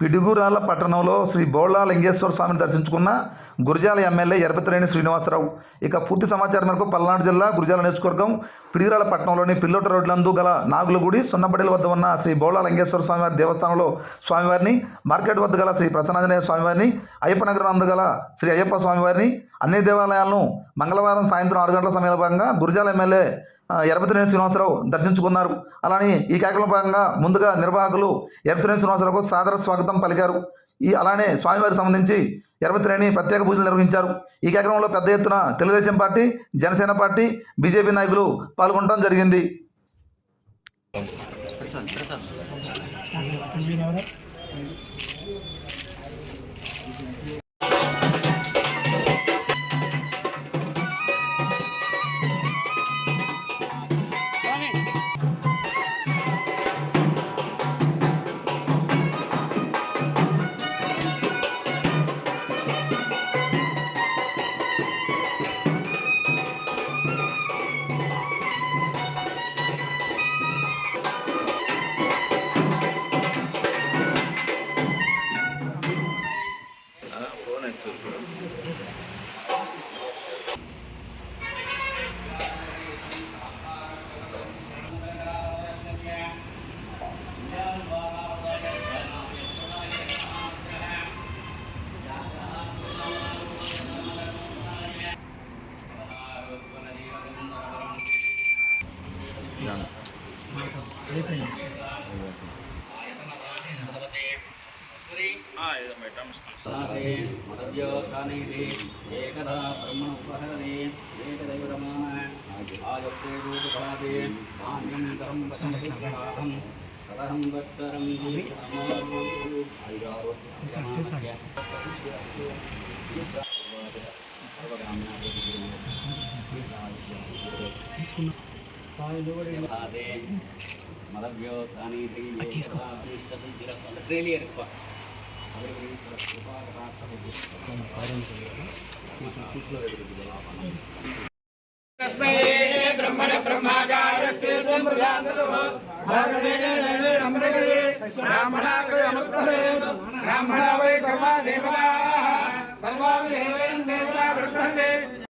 పిడుగురాళ్ల పట్టణంలో శ్రీ బోళ్ళ లింగేశ్వర స్వామిని దర్శించుకున్న గురజాల ఎమ్మెల్యే ఎరపతినేని శ్రీనివాసరావు. ఇక పూర్తి సమాచారం మేరకు పల్నాడు జిల్లా గురజాల నియోజకవర్గం పిడుగురాళ్ల పట్టణంలోని పిల్లోట రోడ్లందు గల నాగులగుడి సున్నపడెల వద్ద ఉన్న శ్రీ బోళ్ళ లింగేశ్వర స్వామివారి దేవస్థానంలో స్వామివారిని, మార్కెట్ వద్ద గల శ్రీ ప్రసన్నాంజనేయ స్వామివారిని, అయ్యప్ప నగరం నందు గల శ్రీ అయ్యప్ప స్వామివారిని, అన్ని దేవాలయాలను మంగళవారం సాయంత్రం 6 గంటల సమయంలో భాగంగా గురజాల ఎమ్మెల్యే ఎరపతినేని శ్రీనివాసరావు దర్శించుకున్నారు. అలానే ఈ కార్యక్రమంలో భాగంగా ముందుగా నిర్వాహకులు ఎరపతినేని శ్రీనివాసరావుకు సాదర స్వాగతం పలికారు. అలానే స్వామివారికి సంబంధించి ఎరపతినేని ప్రత్యేక పూజలు నిర్వహించారు. ఈ కార్యక్రమంలో పెద్ద ఎత్తున Telugu Desam party, Janasena party, BJP నాయకులు పాల్గొనడం జరిగింది. एकदा ब्रह्मण उपहरणे एकदैवरमान आयत्ते रूपपादे आन्यन्तरं वचनहितम् तदहं वत्सरं మదవ్యో సానిధి ట్రైలియర్ ब्रह्मण ब्रह्मागार ब्राह्मणा वै सर्वा देवता सर्वा